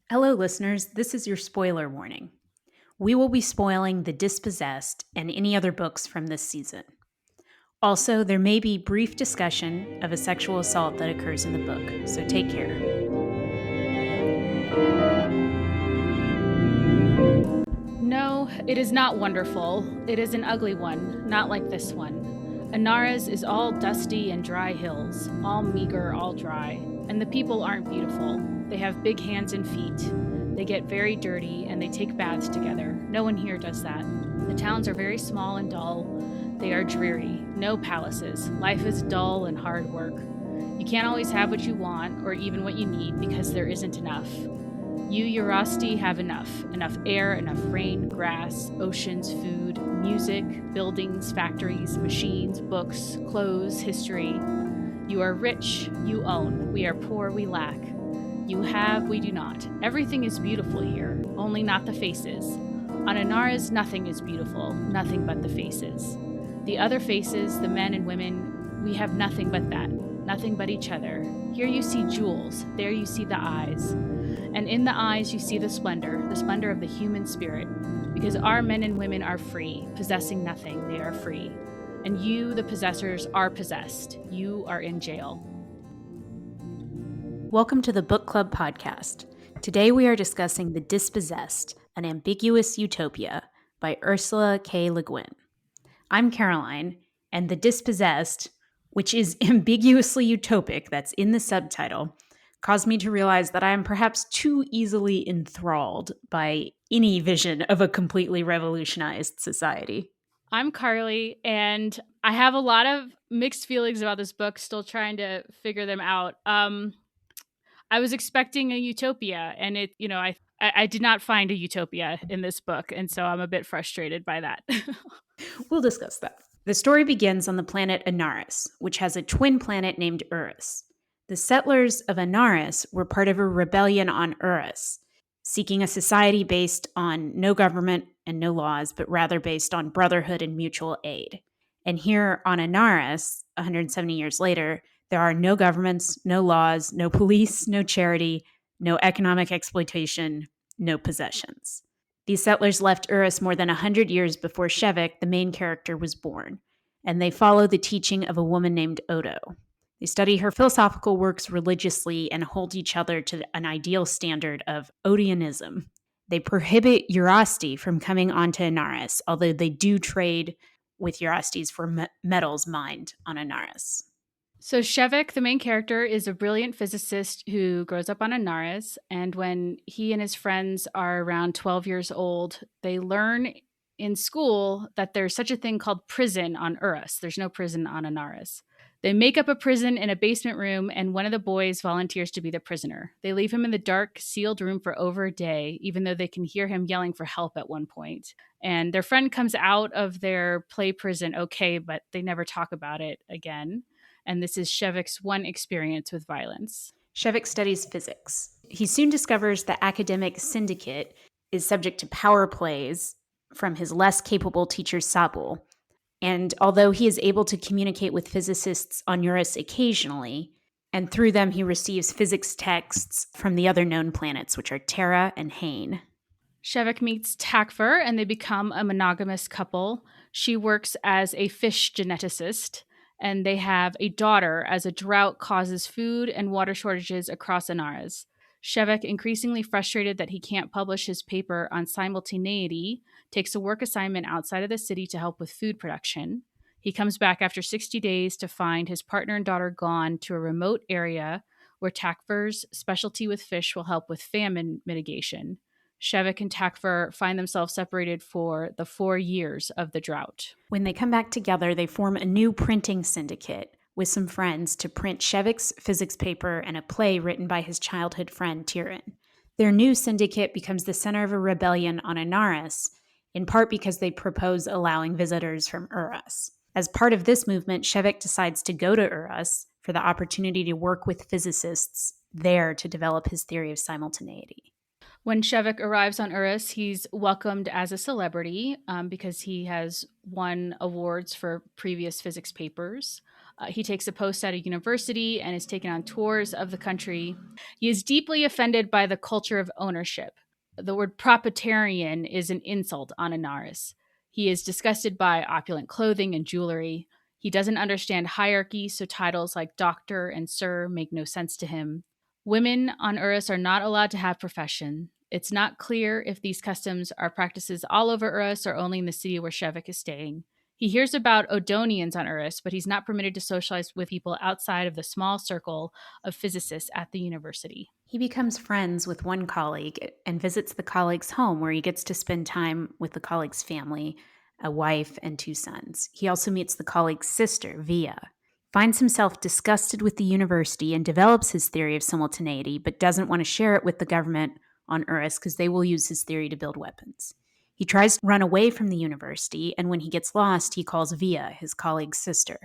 Hello, listeners. This is your spoiler warning. We will be spoiling The Dispossessed and any other books from this season. Also, there may be brief discussion of a sexual assault that occurs in the book, so take care. No, it is not wonderful. It is an ugly one, not like this one. Anaras is all dusty and dry hills, all meager, all dry. And the people aren't beautiful. They have big hands and feet. They get very dirty and they take baths together. No one here does that. The towns are very small and dull. They are dreary. No palaces. Life is dull and hard work. You can't always have what you want or even what you need because there isn't enough. You, Urasti, have enough. Enough air, enough rain, grass, oceans, food, music, buildings, factories, machines, books, clothes, history. You are rich, you own. We are poor, we lack. You have, we do not. Everything is beautiful here, only not the faces. On Anaras, nothing is beautiful, nothing but the faces. The other faces, the men and women, we have nothing but that, nothing but each other. Here you see jewels, there you see the eyes. And in the eyes you see the splendor of the human spirit. Because our men and women are free, possessing nothing, they are free. And you, the possessors, are possessed. You are in jail. Welcome to the Book Club podcast. Today we are discussing The Dispossessed, an ambiguous utopia by Ursula K. LeGuin. I'm Caroline, and The Dispossessed, which is ambiguously utopic, that's in the subtitle, caused me to realize that I am perhaps too easily enthralled by any vision of a completely revolutionized society. I'm Carly, and I have a lot of mixed feelings about this book, still trying to figure them out. I was expecting a utopia, and I did not find a utopia in this book, and so I'm a bit frustrated by that. We'll discuss that. The story begins on the planet Anaris, which has a twin planet named Urus. The settlers of Anaris were part of a rebellion on Urus, seeking a society based on no government and no laws, but rather based on brotherhood and mutual aid. And here on Anaris, 170 years later, there are no governments, no laws, no police, no charity, no economic exploitation, no possessions. These settlers left Urus more than 100 years before Shevik, the main character, was born, and they follow the teaching of a woman named Odo. They study her philosophical works religiously and hold each other to an ideal standard of Odianism. They prohibit Urasti from coming onto Anaris, although they do trade with Urastis for metals mined on Anaris. So Shevik, the main character, is a brilliant physicist who grows up on Anaris, and when he and his friends are around 12 years old, they learn in school that there's such a thing called prison on Urus. There's no prison on Anaris. They make up a prison in a basement room, and one of the boys volunteers to be the prisoner. They leave him in the dark, sealed room for over a day, even though they can hear him yelling for help at one point. And their friend comes out of their play prison okay, but they never talk about it again. And this is Shevik's one experience with violence. Shevik studies physics. He soon discovers the academic syndicate is subject to power plays from his less capable teacher Sabul. And although he is able to communicate with physicists on Urus occasionally, and through them he receives physics texts from the other known planets, which are Terra and Hain. Shevik meets Takfur, and they become a monogamous couple. She works as a fish geneticist, and they have a daughter as a drought causes food and water shortages across Anaras. Shevik, increasingly frustrated that he can't publish his paper on simultaneity, takes a work assignment outside of the city to help with food production. He comes back after 60 days to find his partner and daughter gone to a remote area where Takfur's specialty with fish will help with famine mitigation. Shevik and Takfur find themselves separated for the 4 years of the drought. When they come back together, they form a new printing syndicate with some friends to print Shevik's physics paper and a play written by his childhood friend Tyrion. Their new syndicate becomes the center of a rebellion on Anaris, in part because they propose allowing visitors from Urus. As part of this movement, Shevik decides to go to Urus for the opportunity to work with physicists there to develop his theory of simultaneity. When Shevik arrives on Urus, he's welcomed as a celebrity because he has won awards for previous physics papers. He takes a post at a university and is taken on tours of the country. He is deeply offended by the culture of ownership. The word proprietarian is an insult on Anaris. He is disgusted by opulent clothing and jewelry. He doesn't understand hierarchy, so titles like doctor and sir make no sense to him. Women on Urus are not allowed to have profession. It's not clear if these customs are practices all over Urus or only in the city where Shevik is staying. He hears about Odonians on Urus, but he's not permitted to socialize with people outside of the small circle of physicists at the university. He becomes friends with one colleague and visits the colleague's home where he gets to spend time with the colleague's family, a wife, and 2 sons. He also meets the colleague's sister, Via, finds himself disgusted with the university and develops his theory of simultaneity, but doesn't want to share it with the government on Urus because they will use his theory to build weapons. He tries to run away from the university, and when he gets lost, he calls Via, his colleague's sister.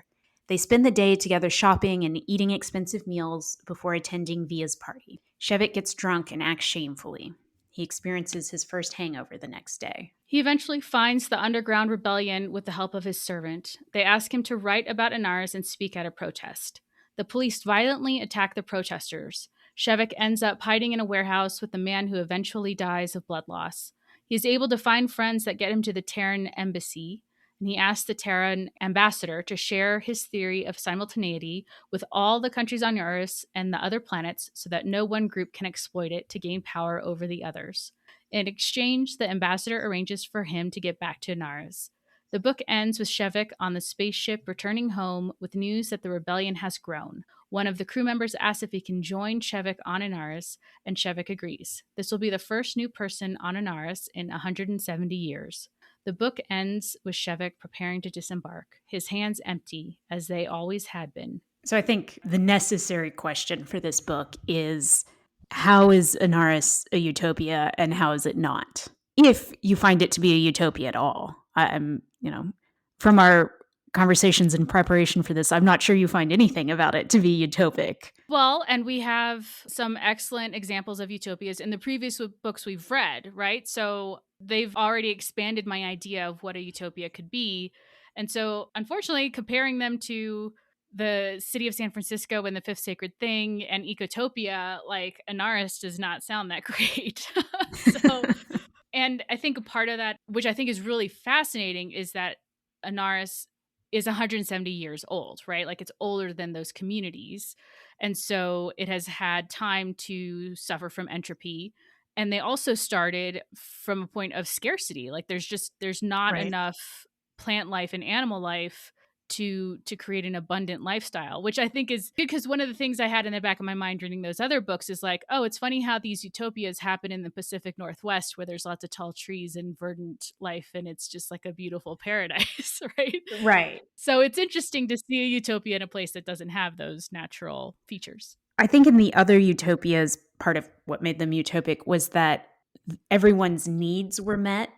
They spend the day together shopping and eating expensive meals before attending Via's party. Shevik gets drunk and acts shamefully. He experiences his first hangover the next day. He eventually finds the underground rebellion with the help of his servant. They ask him to write about Anaris and speak at a protest. The police violently attack the protesters. Shevik ends up hiding in a warehouse with the man who eventually dies of blood loss. He is able to find friends that get him to the Terran embassy, and he asks the Terran ambassador to share his theory of simultaneity with all the countries on Urus and the other planets so that no one group can exploit it to gain power over the others. In exchange, the ambassador arranges for him to get back to Anaris. The book ends with Shevik on the spaceship returning home with news that the rebellion has grown. One of the crew members asks if he can join Shevik on Anaris, and Shevik agrees. This will be the first new person on Anaris in 170 years. The book ends with Shevik preparing to disembark, his hands empty, as they always had been. So I think the necessary question for this book is, how is Anaris a utopia and how is it not? If you find it to be a utopia at all. From our conversations in preparation for this, I'm not sure you find anything about it to be utopic. Well, and we have some excellent examples of utopias in the previous books we've read, right? So they've already expanded my idea of what a utopia could be. And so, unfortunately, comparing them to the city of San Francisco and the Fifth Sacred Thing and Ecotopia, like Anaris does not sound that great. So, and I think a part of that, which I think is really fascinating, is that Anaris is 170 years old, right? Like it's older than those communities. And so it has had time to suffer from entropy. And they also started from a point of scarcity. Like there's not Right. enough plant life and animal life to create an abundant lifestyle, which I think is because one of the things I had in the back of my mind reading those other books is like, oh, it's funny how these utopias happen in the Pacific Northwest where there's lots of tall trees and verdant life and it's just like a beautiful paradise, right? Right. So it's interesting to see a utopia in a place that doesn't have those natural features. I think in the other utopias, part of what made them utopic was that everyone's needs were met,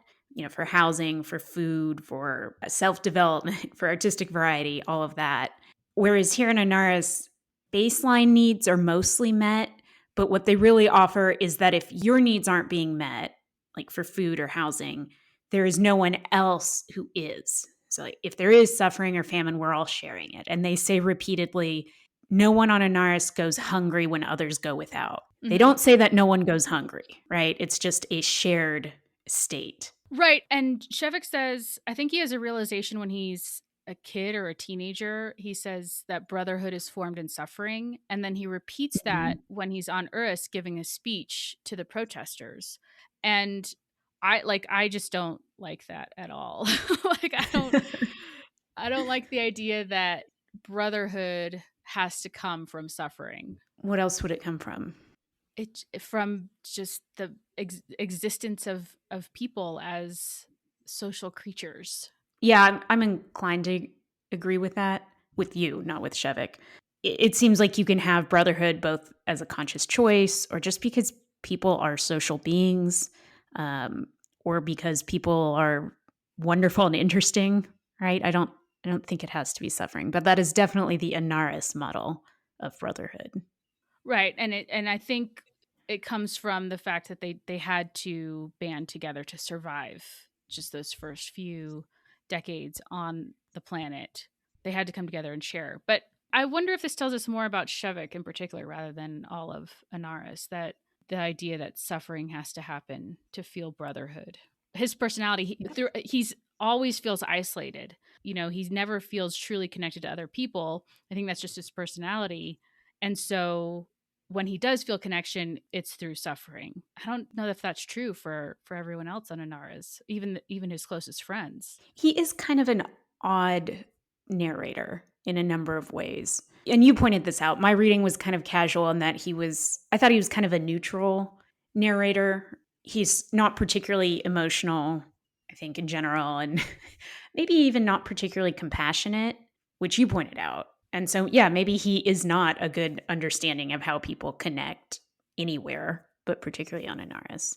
for housing, for food, for self-development, for artistic variety, all of that. Whereas here in Anaris, baseline needs are mostly met, but what they really offer is that if your needs aren't being met, like for food or housing, there is no one else who is. So like, if there is suffering or famine, we're all sharing it. And they say repeatedly, no one on Anaris goes hungry when others go without. Mm-hmm. They don't say that no one goes hungry, right? It's just a shared state. Right. And Shevik says, I think he has a realization when he's a kid or a teenager. He says that brotherhood is formed in suffering. And then he repeats that when he's on Urus giving a speech to the protesters. And I just don't like that at all. Like I don't like the idea that brotherhood has to come from suffering. What else would it come from? It from just the existence of people as social creatures. Yeah, I'm inclined to agree with that. With you, not with Shevik. It seems like you can have brotherhood both as a conscious choice or just because people are social beings, or because people are wonderful and interesting, right? I don't think it has to be suffering, but that is definitely the Anaris model of brotherhood. Right. And I think it comes from the fact that they had to band together to survive just those first few decades on the planet. they had to come together and share. But I wonder if this tells us more about Shevik in particular rather than all of Anaris, that the idea that suffering has to happen to feel brotherhood. His personality, he's always feels isolated. He never feels truly connected to other people. I think that's just his personality. And so when he does feel connection, it's through suffering. I don't know if that's true for everyone else on Anaris, even his closest friends. He is kind of an odd narrator in a number of ways. And you pointed this out. My reading was kind of casual in that I thought he was kind of a neutral narrator. He's not particularly emotional, I think, in general, and maybe even not particularly compassionate, which you pointed out. And so, yeah, maybe he is not a good understanding of how people connect anywhere, but particularly on Anaris.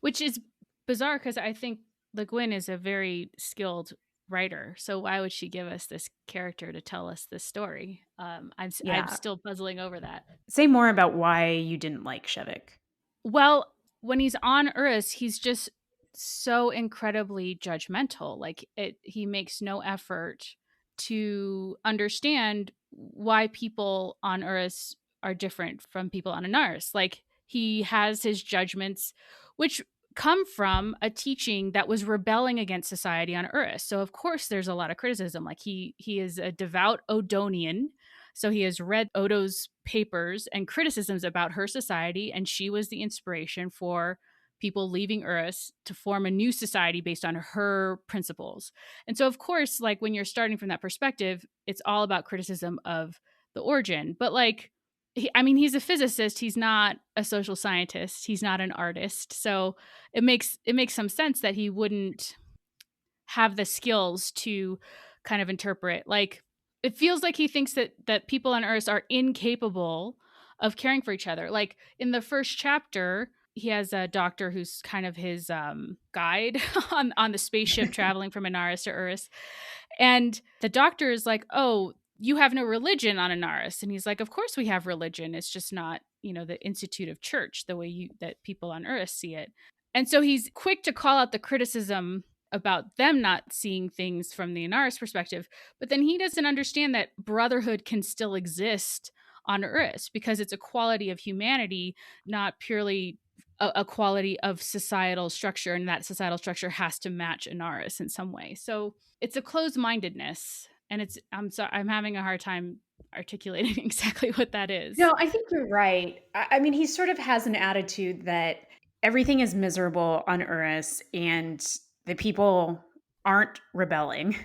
Which is bizarre because I think LeGuin is a very skilled writer. So why would she give us this character to tell us this story? I'm Yeah. still puzzling over that. Say more about why you didn't like Shevik. Well, when he's on Urus, he's just so incredibly judgmental. Like he makes no effort to understand why people on Urus are different from people on Anaris. Like he has his judgments, which come from a teaching that was rebelling against society on Urus. So of course there's a lot of criticism. Like he is a devout Odonian. So he has read Odo's papers and criticisms about her society, and she was the inspiration for people leaving Urus to form a new society based on her principles. And so, of course, like when you're starting from that perspective, it's all about criticism of the origin. But like, he's a physicist. He's not a social scientist. He's not an artist. So it makes some sense that he wouldn't have the skills to kind of interpret. Like, it feels like he thinks that people on Earth are incapable of caring for each other. Like in the first chapter, he has a doctor who's kind of his guide on the spaceship traveling from Anaris to Earth. And the doctor is like, "Oh, you have no religion on Anaris." And he's like, "Of course we have religion. It's just not, the institute of church the way that people on Earth see it." And so he's quick to call out the criticism about them not seeing things from the Anaris perspective. But then he doesn't understand that brotherhood can still exist on Earth because it's a quality of humanity, not purely a quality of societal structure, and that societal structure has to match Anaris in some way. So it's a closed-mindedness, and I'm having a hard time articulating exactly what that is. No, I think you're right. I mean, he sort of has an attitude that everything is miserable on Urus and the people aren't rebelling.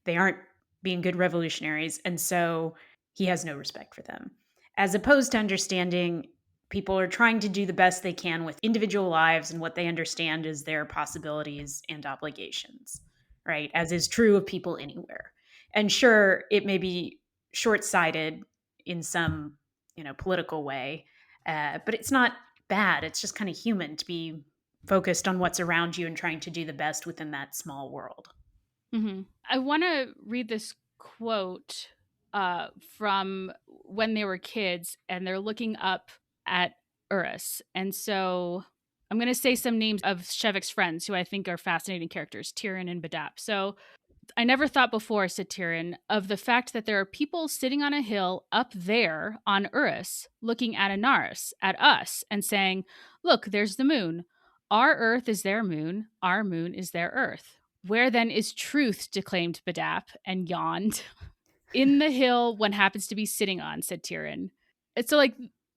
They aren't being good revolutionaries. And so he has no respect for them. As opposed to understanding people are trying to do the best they can with individual lives and what they understand is their possibilities and obligations, right? As is true of people anywhere. And sure, it may be short-sighted in some, political way, but it's not bad. It's just kind of human to be focused on what's around you and trying to do the best within that small world. Mm-hmm. I want to read this quote from when they were kids, and they're looking up at Urus. And so I'm going to say some names of Shevik's friends who I think are fascinating characters, Tyrion and Badap. So I never thought before, said Tyrion, of the fact that there are people sitting on a hill up there on Urus looking at Anaris, at us, and saying, "Look, there's the moon. Our Earth is their moon. Our moon is their Earth. Where then is truth?" declaimed Badap and yawned. "In the hill one happens to be sitting on," said Tyrion. And so, like,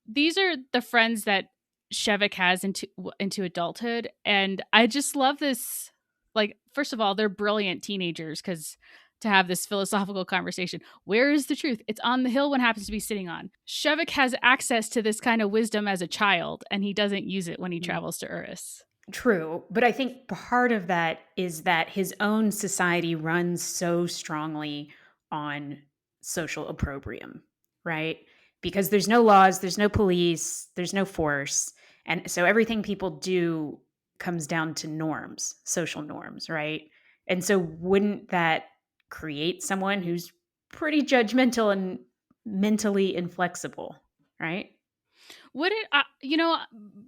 these are the friends that Shevik has into adulthood. And I just love this. Like, first of all, they're brilliant teenagers because to have this philosophical conversation, where is the truth? It's on the hill one happens to be sitting on. Shevik has access to this kind of wisdom as a child, and he doesn't use it when he travels to Urus. True. But I think part of that is that his own society runs so strongly on social opprobrium, right? Because there's no laws, there's no police, there's no force. And so everything people do comes down to norms, social norms, right? And so wouldn't that create someone who's pretty judgmental and mentally inflexible, right? Would it,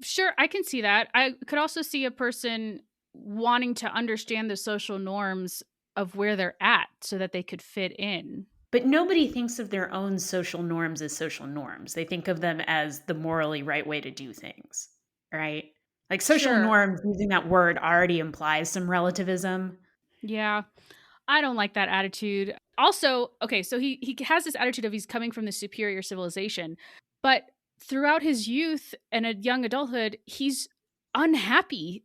sure, I can see that. I could also see a person wanting to understand the social norms of where they're at so that they could fit in. But nobody thinks of their own social norms as social norms. They think of them as the morally right way to do things, right? Like social Sure. norms, using that word already implies some relativism. Yeah. I don't like that attitude. Also, okay, so he has this attitude of he's coming from the superior civilization, but throughout his youth and a young adulthood, he's unhappy.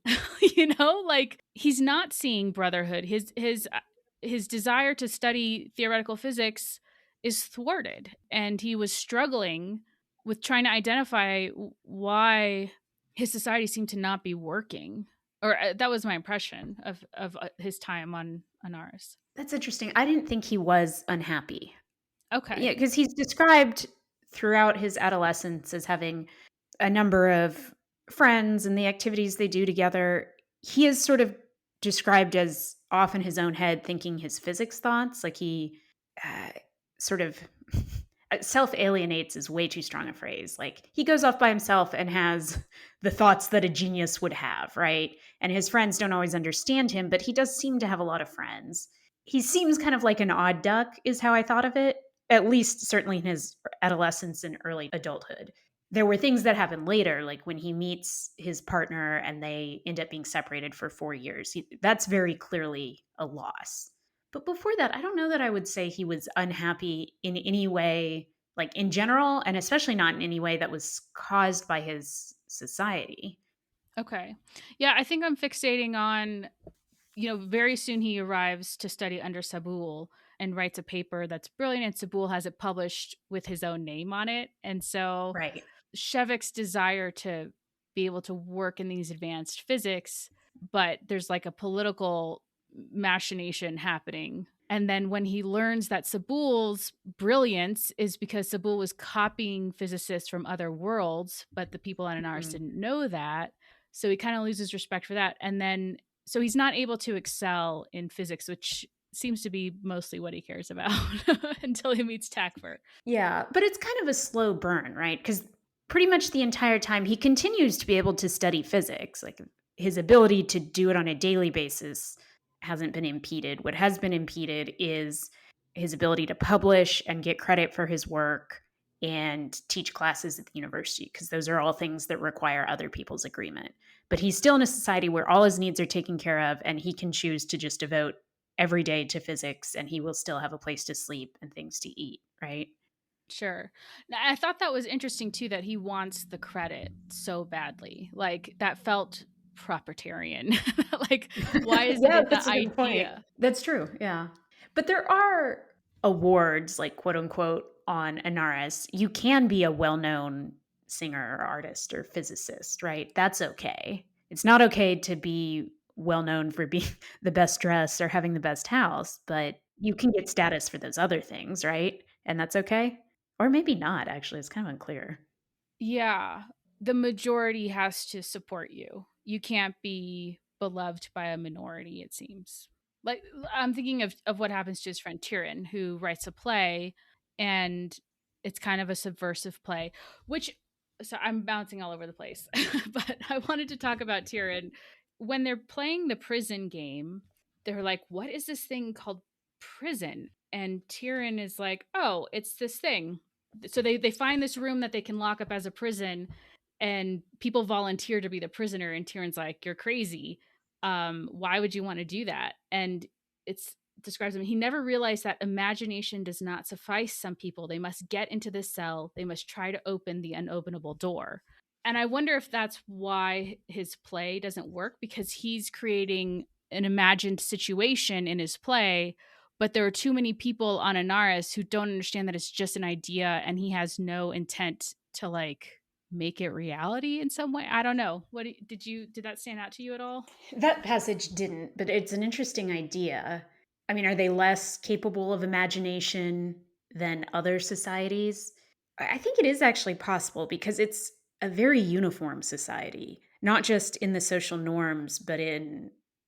Like he's not seeing brotherhood. His desire to study theoretical physics is thwarted, and he was struggling with trying to identify why his society seemed to not be working. Or that was my impression of his time on Anaris. That's interesting. I didn't think he was unhappy. Okay. Yeah, because he's described throughout his adolescence as having a number of friends and the activities they do together. He is sort of described as off in his own head thinking his physics thoughts. Like he uh, sort of self alienates is way too strong a phrase. Like he goes off by himself and has the thoughts that a genius would have, right? And his friends don't always understand him, but he does seem to have a lot of friends. He seems kind of like an odd duck, is how I thought of it, at least certainly in his adolescence and early adulthood. There were things that happened later, like when he meets his partner and they end up being separated for 4 years. That's very clearly a loss. But before that, I don't know that I would say he was unhappy in any way, like in general, and especially not in any way that was caused by his society. Okay. Yeah, I think I'm fixating on, very soon he arrives to study under Sabul and writes a paper that's brilliant, and Sabul has it published with his own name on it. And so Right. Shevik's desire to be able to work in these advanced physics, but there's like a political machination happening. And then when he learns that Sabul's brilliance is because Sabul was copying physicists from other worlds, but the people on Anaris Mhm. didn't know that. So he kind of loses respect for that. And then, so he's not able to excel in physics, which seems to be mostly what he cares about until he meets Takfur. Yeah, but it's kind of a slow burn, right? Because pretty much the entire time he continues to be able to study physics. Like his ability to do it on a daily basis hasn't been impeded. What has been impeded is his ability to publish and get credit for his work and teach classes at the university, because those are all things that require other people's agreement. But he's still in a society where all his needs are taken care of and he can choose to just devote every day to physics and he will still have a place to sleep and things to eat, right? Sure. Now, I thought that was interesting too that he wants the credit so badly. Like that felt propertarian. Like why isn't Yeah, it the that's a good point. idea? That's true. Yeah. But there are awards, like quote unquote, on Anaris. You can be a well known singer or artist or physicist, right? That's okay. It's not okay to be well known for being the best dressed or having the best house, but you can get status for those other things, right? And that's okay. Or maybe not, actually. It's kind of unclear. Yeah. The majority has to support you. You can't be beloved by a minority, it seems. Like I'm thinking of what happens to his friend Tyrion, who writes a play and it's kind of a subversive play, which so I'm bouncing all over the place. But I wanted to talk about Tyrion. When they're playing the prison game, they're like, what is this thing called prison? And Tyrion is like, oh, it's this thing. So they find this room that they can lock up as a prison, and people volunteer to be the prisoner, and Tyrion's like, you're crazy. Why would you want to do that? And it's describes him, he never realized that imagination does not suffice some people. They must get into this cell, they must try to open the unopenable door. And I wonder if that's why his play doesn't work, because he's creating an imagined situation in his play, but there are too many people on Anaris who don't understand that it's just an idea, and he has no intent to like make it reality in some way. I don't know. Did that stand out to you at all? That passage didn't, but it's an interesting idea. I mean, are they less capable of imagination than other societies? I think it is actually possible because it's a very uniform society, not just in the social norms, but I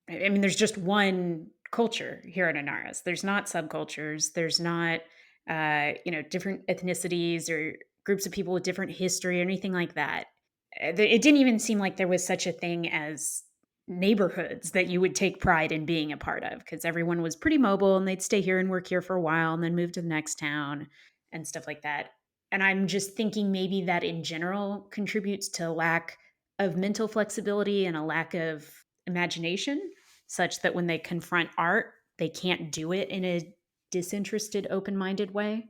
mean, there's just one culture here in Anaris. There's not subcultures. There's not, different ethnicities or groups of people with different history or anything like that. It didn't even seem like there was such a thing as neighborhoods that you would take pride in being a part of because everyone was pretty mobile and they'd stay here and work here for a while and then move to the next town and stuff like that. And I'm just thinking maybe that in general contributes to a lack of mental flexibility and a lack of imagination, such that when they confront art, they can't do it in a disinterested, open minded way.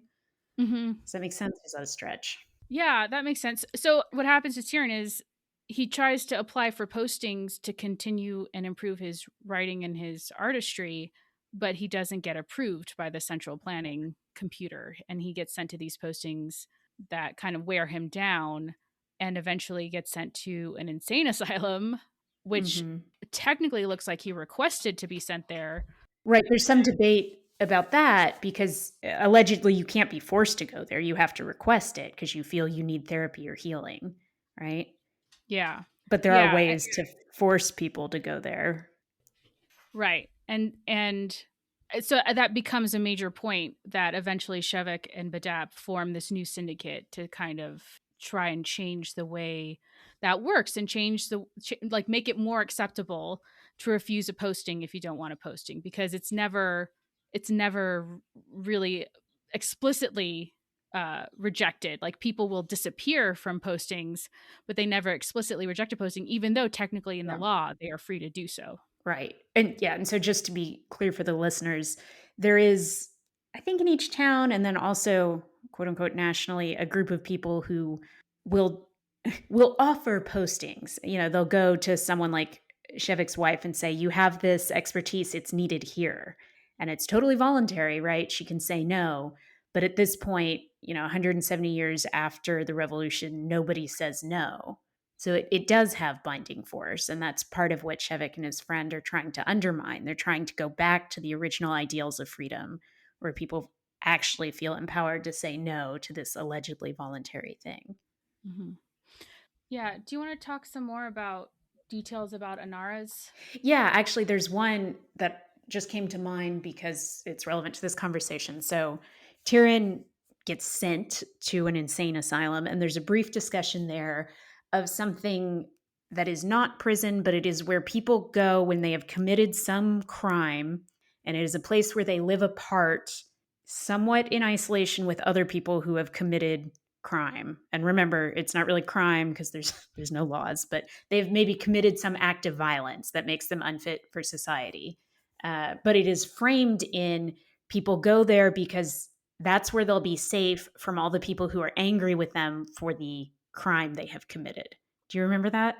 Hmm. Does that make sense? Is that a stretch? Yeah, that makes sense. So what happens to Tyrion is he tries to apply for postings to continue and improve his writing and his artistry, but he doesn't get approved by the central planning computer. And he gets sent to these postings that kind of wear him down and eventually gets sent to an insane asylum, which Hmm. technically looks like he requested to be sent there. Right. There's some debate about that because allegedly you can't be forced to go there. You have to request it because you feel you need therapy or healing. Right. Yeah. But there are Yeah. ways to force people to go there. Right. And so that becomes a major point that eventually Shevek and Badab form this new syndicate to kind of try and change the way that works and change like make it more acceptable to refuse a posting if you don't want a posting, because it's never really explicitly rejected. Like people will disappear from postings, but they never explicitly reject a posting, even though technically in the Yeah. law they are free to do so. Right. And yeah, and so just to be clear for the listeners, there is, I think, in each town and then also quote unquote nationally, a group of people who will will offer postings. You know, they'll go to someone like Shevik's wife and say, "You have this expertise, it's needed here." And it's totally voluntary, right? She can say no. But at this point, 170 years after the revolution, nobody says no. So it does have binding force. And that's part of what Shevik and his friend are trying to undermine. They're trying to go back to the original ideals of freedom, where people actually feel empowered to say no to this allegedly voluntary thing. Hmm. Yeah. Do you want to talk some more about details about Anara's? Yeah, actually, there's one that just came to mind because it's relevant to this conversation. So Tyrion gets sent to an insane asylum, and there's a brief discussion there of something that is not prison, but it is where people go when they have committed some crime, and it is a place where they live apart, somewhat in isolation with other people who have committed crime. And remember, it's not really crime because there's no laws, but they've maybe committed some act of violence that makes them unfit for society. But it is framed in people go there because that's where they'll be safe from all the people who are angry with them for the crime they have committed. Do you remember that?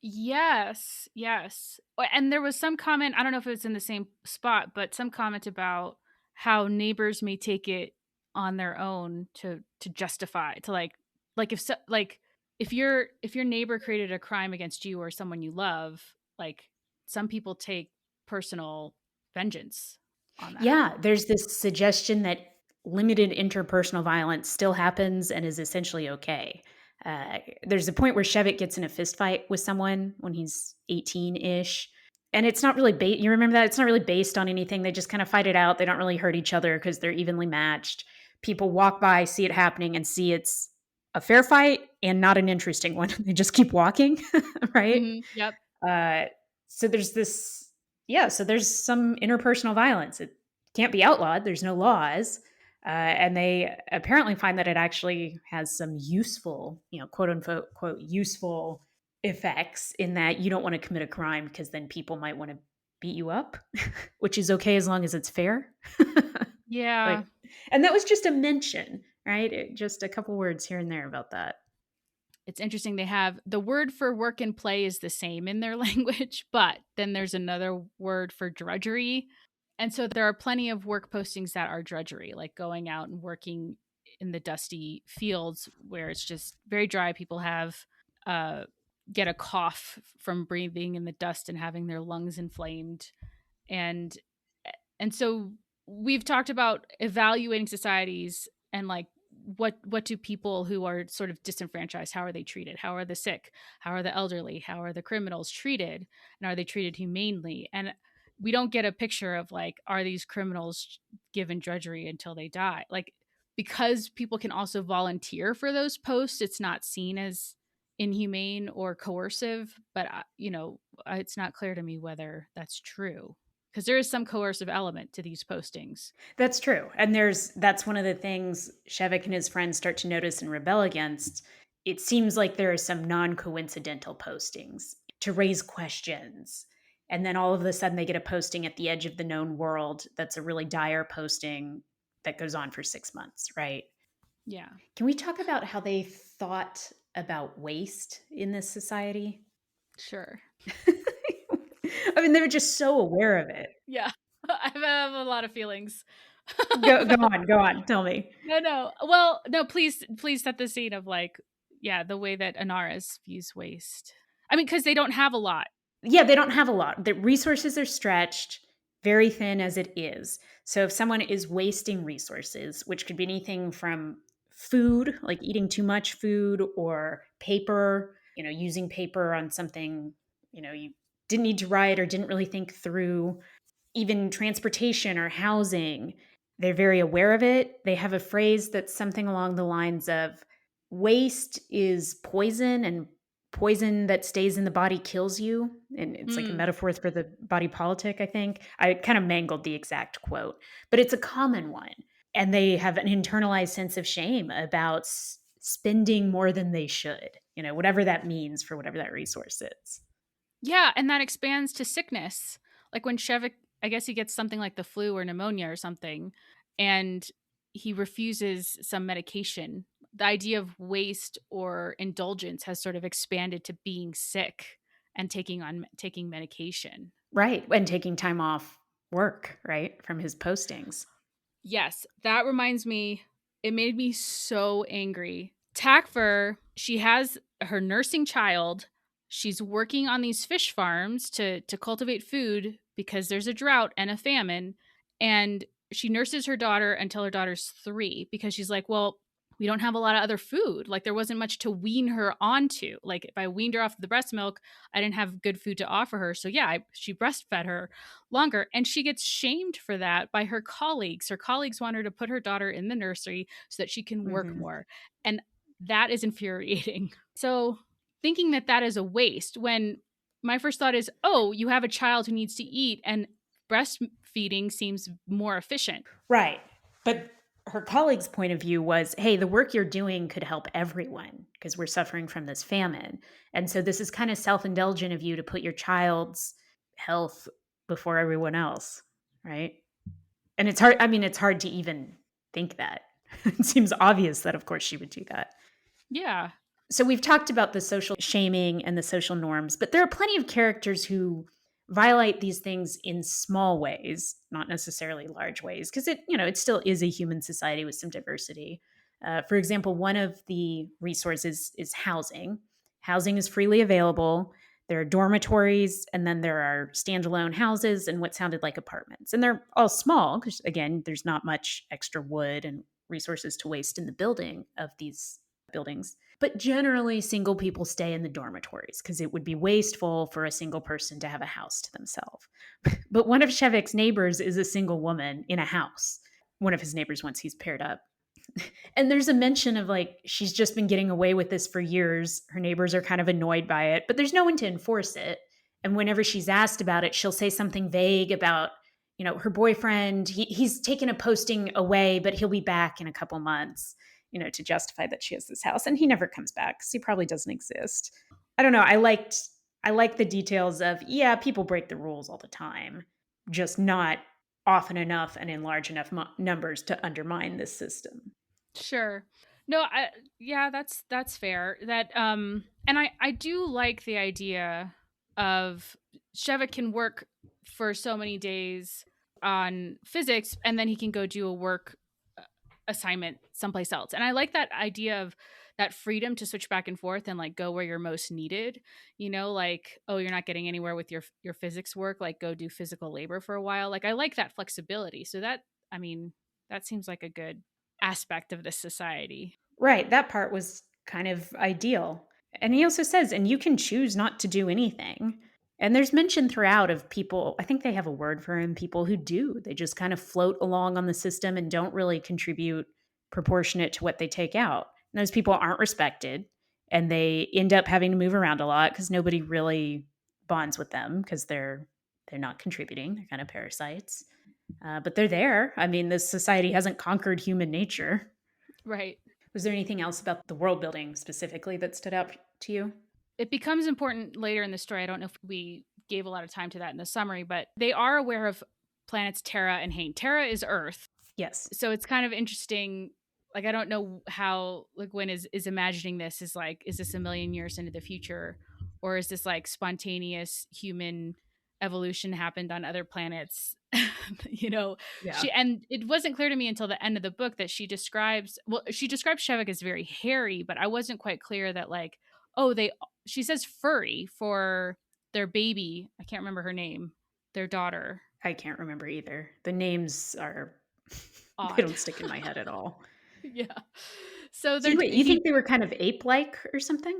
Yes. Yes. And there was some comment, I don't know if it was in the same spot, but some comment about how neighbors may take it on their own to justify, to like if so, like if your neighbor created a crime against you or someone you love, like some people take personal vengeance on that. Yeah, there's this suggestion that limited interpersonal violence still happens and is essentially okay. There's a point where Shevik gets in a fist fight with someone when he's 18-ish. And it's not really you remember that? It's not really based on anything. They just kind of fight it out. They don't really hurt each other because they're evenly matched. People walk by, see it happening, and see it's a fair fight and not an interesting one. They just keep walking, right? Yep. Uh, so there's this, yeah, so there's some interpersonal violence. It can't be outlawed, there's no laws. And they apparently find that it actually has some useful, quote unquote, quote, useful effects in that you don't want to commit a crime because then people might want to beat you up, which is okay as long as it's fair. Yeah. Like, and that was just a mention, right? Just a couple words here and there about that. It's interesting, they have the word for work and play is the same in their language, but then there's another word for drudgery. And so there are plenty of work postings that are drudgery, like going out and working in the dusty fields where it's just very dry. People have uh, get a cough from breathing in the dust and having their lungs inflamed. And and so we've talked about evaluating societies and like what do people who are sort of disenfranchised, how are they treated, how are the sick, how are the elderly, how are the criminals treated, and are they treated humanely? And we don't get a picture of like, are these criminals given drudgery until they die, like because people can also volunteer for those posts, it's not seen as inhumane or coercive, but it's not clear to me whether that's true, because there is some coercive element to these postings. That's true. And that's one of the things Shevik and his friends start to notice and rebel against. It seems like there are some non-coincidental postings to raise questions. And then all of a sudden they get a posting at the edge of the known world that's a really dire posting that goes on for 6 months, right? Yeah, Can we talk about how they thought about waste in this society? sure. I mean, they were just so aware of it. Yeah. I have a lot of feelings. Go on, tell me. No. Well, no, please set the scene of like, yeah, the way that Anaris views waste. I mean, because they don't have a lot. Yeah, they don't have a lot. The resources are stretched, very thin as it is. So if someone is wasting resources, which could be anything from food, like eating too much food, or paper, using paper on something, you didn't need to write or didn't really think through, even transportation or housing, they're very aware of it. They have a phrase that's something along the lines of waste is poison, and poison that stays in the body kills you. And it's like a Mm. metaphor for the body politic, I think. I kind of mangled the exact quote, but it's a common one. And they have an internalized sense of shame about spending more than they should, whatever that means for whatever that resource is. Yeah, and that expands to sickness. Like when Shevik, I guess he gets something like the flu or pneumonia or something, and he refuses some medication. The idea of waste or indulgence has sort of expanded to being sick and taking medication. Right. And taking time off work, right? From his postings. Yes, that reminds me, it made me so angry. Takfur, she has her nursing child. She's working on these fish farms to cultivate food because there's a drought and a famine. And she nurses her daughter until her daughter's 3 because she's like, well, we don't have a lot of other food. Like there wasn't much to wean her onto. Like if I weaned her off the breast milk, I didn't have good food to offer her. So yeah, she breastfed her longer. And she gets shamed for that by her colleagues. Her colleagues want her to put her daughter in the nursery so that she can work Mm-hmm. more. And that is infuriating. So thinking that that is a waste when my first thought is, oh, you have a child who needs to eat and breastfeeding seems more efficient. Right. But her colleague's point of view was, hey, the work you're doing could help everyone because we're suffering from this famine. And so this is kind of self-indulgent of you to put your child's health before everyone else, right? And it's hard. I mean, it's hard to even think that. It seems obvious that, of course, she would do that. Yeah. So we've talked about the social shaming and the social norms, but there are plenty of characters who violate these things in small ways, not necessarily large ways, because it still is a human society with some diversity. For example, one of the resources is housing. Housing is freely available. There are dormitories, and then there are standalone houses and what sounded like apartments. And they're all small because, again, there's not much extra wood and resources to waste in the building of these buildings. But generally, single people stay in the dormitories because it would be wasteful for a single person to have a house to themselves. But one of Shevik's neighbors is a single woman in a house. One of his neighbors once he's paired up. And there's a mention of like, she's just been getting away with this for years. Her neighbors are kind of annoyed by it, but there's no one to enforce it. And whenever she's asked about it, she'll say something vague about, her boyfriend. He's taken a posting away, but he'll be back in a couple months, to justify that she has this house. And he never comes back because he probably doesn't exist. I don't know. I like the details of, yeah, people break the rules all the time, just not often enough and in large enough numbers to undermine this system. Sure. No, yeah, that's fair. That and I do like the idea of Sheva can work for so many days on physics and then he can go do a work assignment someplace else. And I like that idea of that freedom to switch back and forth and like go where you're most needed. Like, oh, you're not getting anywhere with your physics work, like go do physical labor for a while. Like I like that flexibility. So that seems like a good aspect of this society. Right. That part was kind of ideal. And he also says, and you can choose not to do anything. And there's mention throughout of people, I think they have a word for him, people who do. They just kind of float along on the system and don't really contribute proportionate to what they take out. And those people aren't respected. and they end up having to move around a lot because nobody really bonds with them because they're not contributing. They're kind of parasites, but they're there. I mean, this society hasn't conquered human nature. Right. Was there anything else about the world building specifically that stood out to you? It becomes important later in the story. I don't know if we gave a lot of time to that in the summary, but they are aware of planets Terra and Hain. Terra is Earth. Yes. So it's kind of interesting. Like, I don't know how LeGuin is imagining this. Is like, is this a million years into the future? Or is this like spontaneous human evolution happened on other planets? you know, Yeah. and it wasn't clear to me until the end of the book that she describes Shevek as very hairy, but I wasn't quite clear that like, oh, she says furry for their baby. I can't remember her name, their daughter. I can't remember either. The names are they Odd. don't stick in my head at all. Yeah. So So wait, you think they were kind of ape-like or something?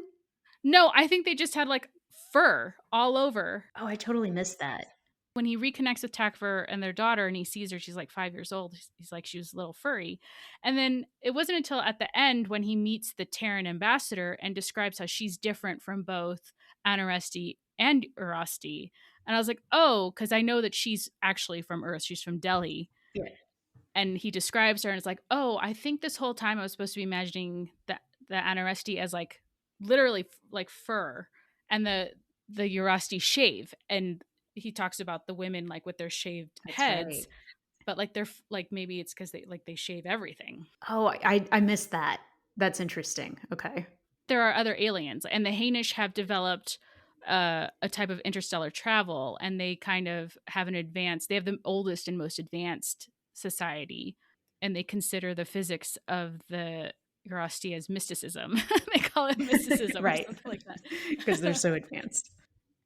no, I think they just had like fur all over. Oh, I totally missed that. When he reconnects with Takver and their daughter and he sees her, she's like 5 years old. He's like, she was a little furry. And then it wasn't until at the end when he meets the Terran ambassador and describes how she's different from both Anaresti and Urasti. And I was like, oh, because I know that she's actually from Earth. She's from Delhi. Yeah. And he describes her and it's like, oh, I think this whole time I was supposed to be imagining the Anaresti as like literally like fur, and the Urasti shave. And he talks about the women like with their shaved That's heads, right. but like they're like maybe it's because they shave everything. Oh, I missed that. That's interesting. Okay. There are other aliens, and the Hainish have developed a type of interstellar travel, and they kind of have they have the oldest and most advanced society, and they consider the physics of the Urasti as mysticism. They call it mysticism or Right. something like that. Because they're so advanced.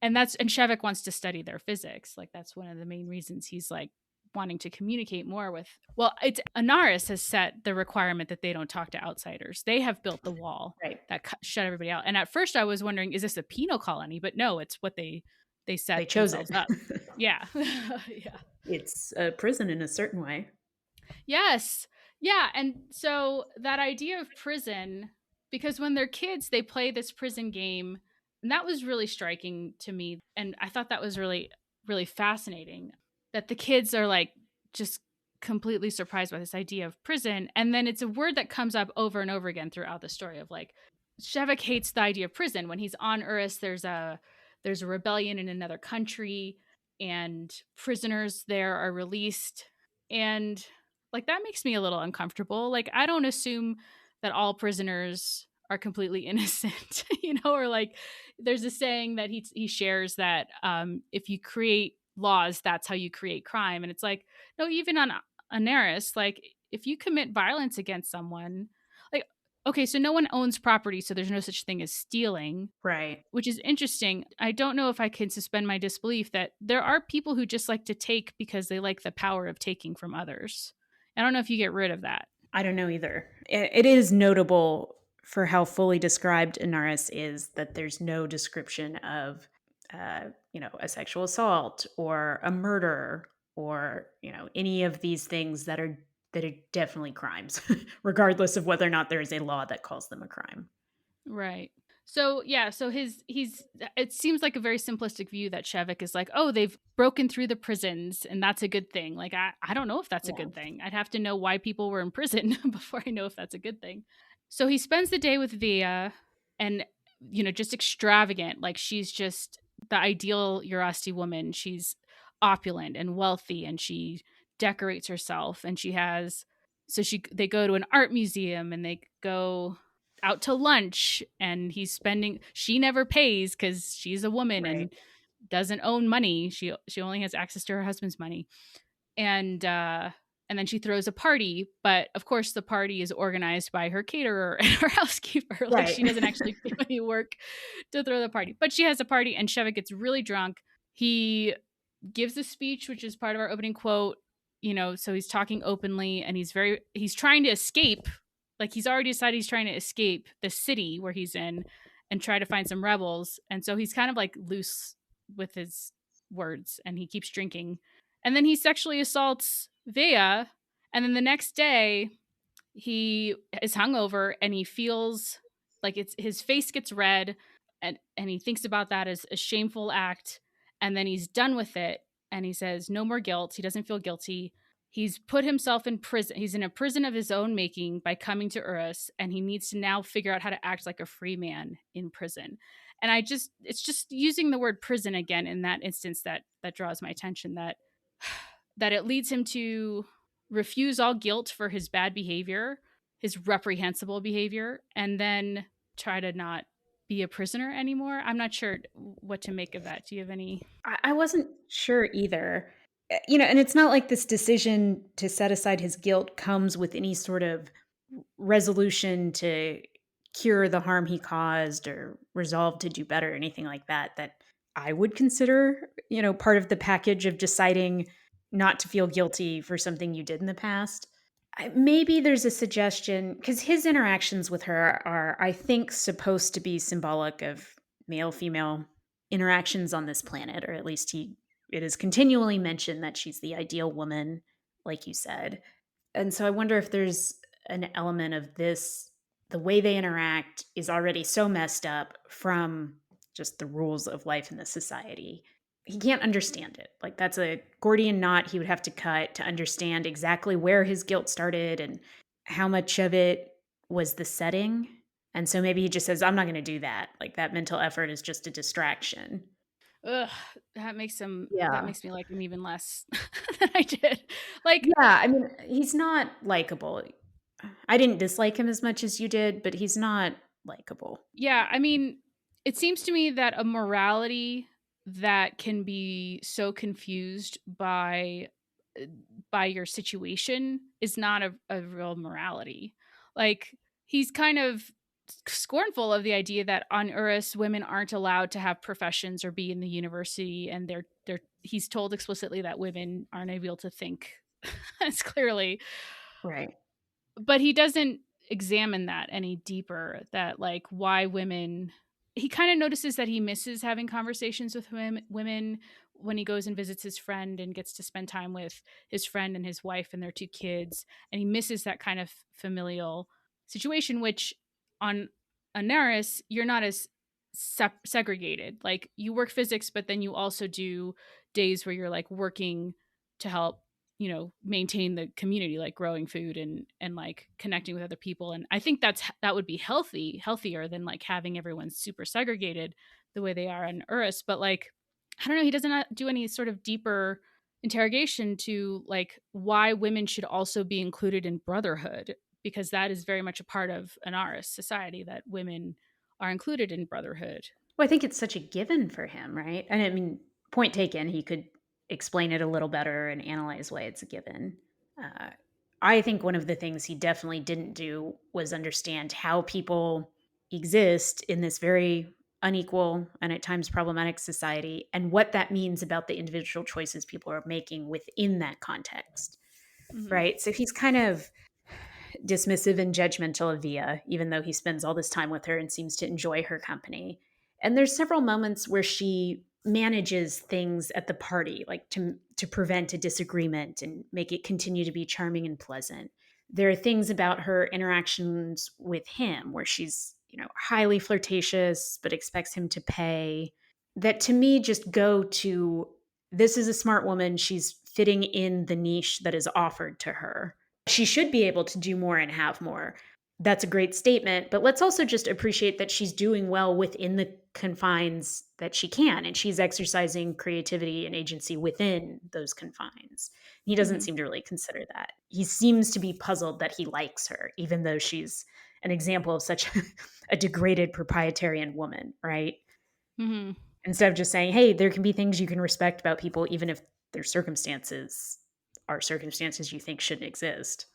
And Shevek wants to study their physics. Like that's one of the main reasons he's like wanting to communicate more with. Well, it's Anaris has set the requirement that they don't talk to outsiders. They have built the wall Right. that shut everybody out. And at first I was wondering, is this a penal colony? But no, it's what they set They chose themselves it. up. Yeah. Yeah. It's a prison in a certain way. Yes. Yeah. And so that idea of prison, because when they're kids, they play this prison game. And that was really striking to me. And I thought that was really, really fascinating that the kids are like just completely surprised by this idea of prison. And then it's a word that comes up over and over again throughout the story of like, Shevek hates the idea of prison. When he's on Urus, there's a rebellion in another country and prisoners there are released. And like that makes me a little uncomfortable. Like I don't assume that all prisoners are completely innocent, or like there's a saying that he shares that if you create laws, that's how you create crime. And it's like, no, even on Anaris, like if you commit violence against someone, like, okay, so no one owns property, so there's no such thing as stealing. Right. Which is interesting. I don't know if I can suspend my disbelief that there are people who just like to take because they like the power of taking from others. I don't know if you get rid of that. I don't know either. It is notable for how fully described Inaris is that there's no description of, a sexual assault or a murder or, any of these things that are definitely crimes, regardless of whether or not there is a law that calls them a crime. Right. So yeah, so it seems like a very simplistic view that Shevek is like, oh, they've broken through the prisons and that's a good thing. Like I don't know if that's a good thing. I'd have to know why people were in prison before I know if that's a good thing. So he spends the day with Via and just extravagant. Like she's just the ideal Urasti woman. She's opulent and wealthy and she decorates herself and they go to an art museum and they go out to lunch and she never pays because she's a woman Right. and doesn't own money. She only has access to her husband's money. And then she throws a party, but of course the party is organized by her caterer and her housekeeper. Right. Like she doesn't actually do any work to throw the party. But she has a party and Shevek gets really drunk. He gives a speech, which is part of our opening quote, so he's talking openly and he's trying to escape. Like he's already decided he's trying to escape the city where he's in and try to find some rebels. And so he's kind of like loose with his words and he keeps drinking. And then he sexually assaults Vea. And then the next day he is hungover and he feels like it's his face gets red, and he thinks about that as a shameful act, and then he's done with it, and he says no more guilt. He doesn't feel guilty. He's put himself in prison. He's in a prison of his own making by coming to Urus, and he needs to now figure out how to act like a free man in prison. And it's just using the word prison again in that instance that draws my attention, that it leads him to refuse all guilt for his bad behavior, his reprehensible behavior, and then try to not be a prisoner anymore. I'm not sure what to make of that. Do you have any? I wasn't sure either. And it's not like this decision to set aside his guilt comes with any sort of resolution to cure the harm he caused or resolve to do better, or anything like that, that I would consider, part of the package of deciding not to feel guilty for something you did in the past. Maybe there's a suggestion because his interactions with her are, I think, supposed to be symbolic of male female interactions on this planet, or at least it is continually mentioned that she's the ideal woman, like you said. And so I wonder if there's an element of this, the way they interact is already so messed up from just the rules of life in the society. He can't understand it. Like, that's a Gordian knot he would have to cut to understand exactly where his guilt started and how much of it was the setting. And so maybe he just says, I'm not going to do that. Like, that mental effort is just a distraction. Ugh, that makes him. That Yeah. makes me like him even less than I did. Like, Yeah. I mean, he's not likable. I didn't dislike him as much as you did, but he's not likable. yeah, I mean, it seems to me that a morality that can be so confused by your situation is not a real morality. Like, he's kind of scornful of the idea that on Urus women aren't allowed to have professions or be in the university, and they're he's told explicitly that women aren't able to think as clearly, Right. but he doesn't examine that any deeper, that like why women. He kind of notices that he misses having conversations with women when he goes and visits his friend and gets to spend time with his friend and his wife and their two kids, and he misses that kind of familial situation, which on Anaris you're not as segregated. Like, you work physics, but then you also do days where you're like working to help, maintain the community, like growing food and like connecting with other people. And I think that would be healthier than like having everyone super segregated the way they are on Urus. But like, I don't know, he doesn't do any sort of deeper interrogation to like why women should also be included in brotherhood, because that is very much a part of an Aris society, that women are included in brotherhood. Well, I think it's such a given for him, right? And I mean, point taken, he could explain it a little better and analyze why it's a given. Uh, I think one of the things he definitely didn't do was understand how people exist in this very unequal and at times problematic society and what that means about the individual choices people are making within that context, Hmm. right? So he's kind of dismissive and judgmental of Via, even though he spends all this time with her and seems to enjoy her company. And there's several moments where she manages things at the party, like to prevent a disagreement and make it continue to be charming and pleasant. There are things about her interactions with him where she's, highly flirtatious but expects him to pay, that to me just go to, this is a smart woman, she's fitting in the niche that is offered to her. She should be able to do more and have more. That's a great statement, but let's also just appreciate that she's doing well within the confines that she can, and she's exercising creativity and agency within those confines. He doesn't Hmm. seem to really consider that. He seems to be puzzled that he likes her, even though she's an example of such a degraded proprietarian woman, right? Hmm. Instead of just saying, hey, there can be things you can respect about people, even if their circumstances are circumstances you think shouldn't exist.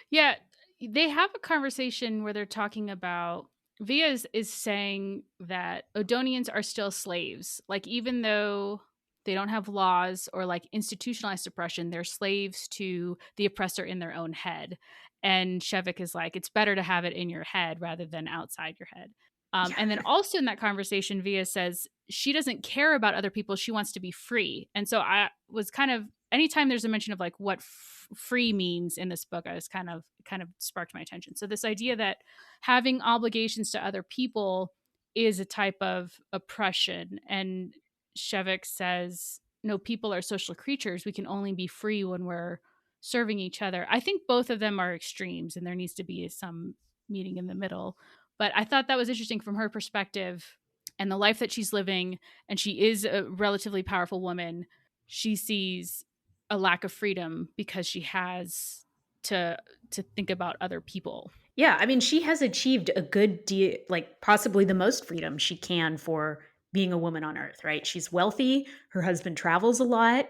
Yeah, they have a conversation where they're talking about Via is saying that Odonians are still slaves. Like, even though they don't have laws or like institutionalized oppression, they're slaves to the oppressor in their own head. And Shevik is like, it's better to have it in your head rather than outside your head. Yeah. And then also in that conversation, Via says she doesn't care about other people. She wants to be free. And so I was kind of anytime there's a mention of like what free means in this book, I was kind of sparked my attention. So this idea that having obligations to other people is a type of oppression. And Shevik says, no, people are social creatures. We can only be free when we're serving each other. I think both of them are extremes and there needs to be some meeting in the middle. But I thought that was interesting from her perspective and the life that she's living. And she is a relatively powerful woman. She sees a lack of freedom because she has to think about other people. Yeah, I mean, she has achieved a good deal, like possibly the most freedom she can for being a woman on Earth, right? She's wealthy. Her husband travels a lot.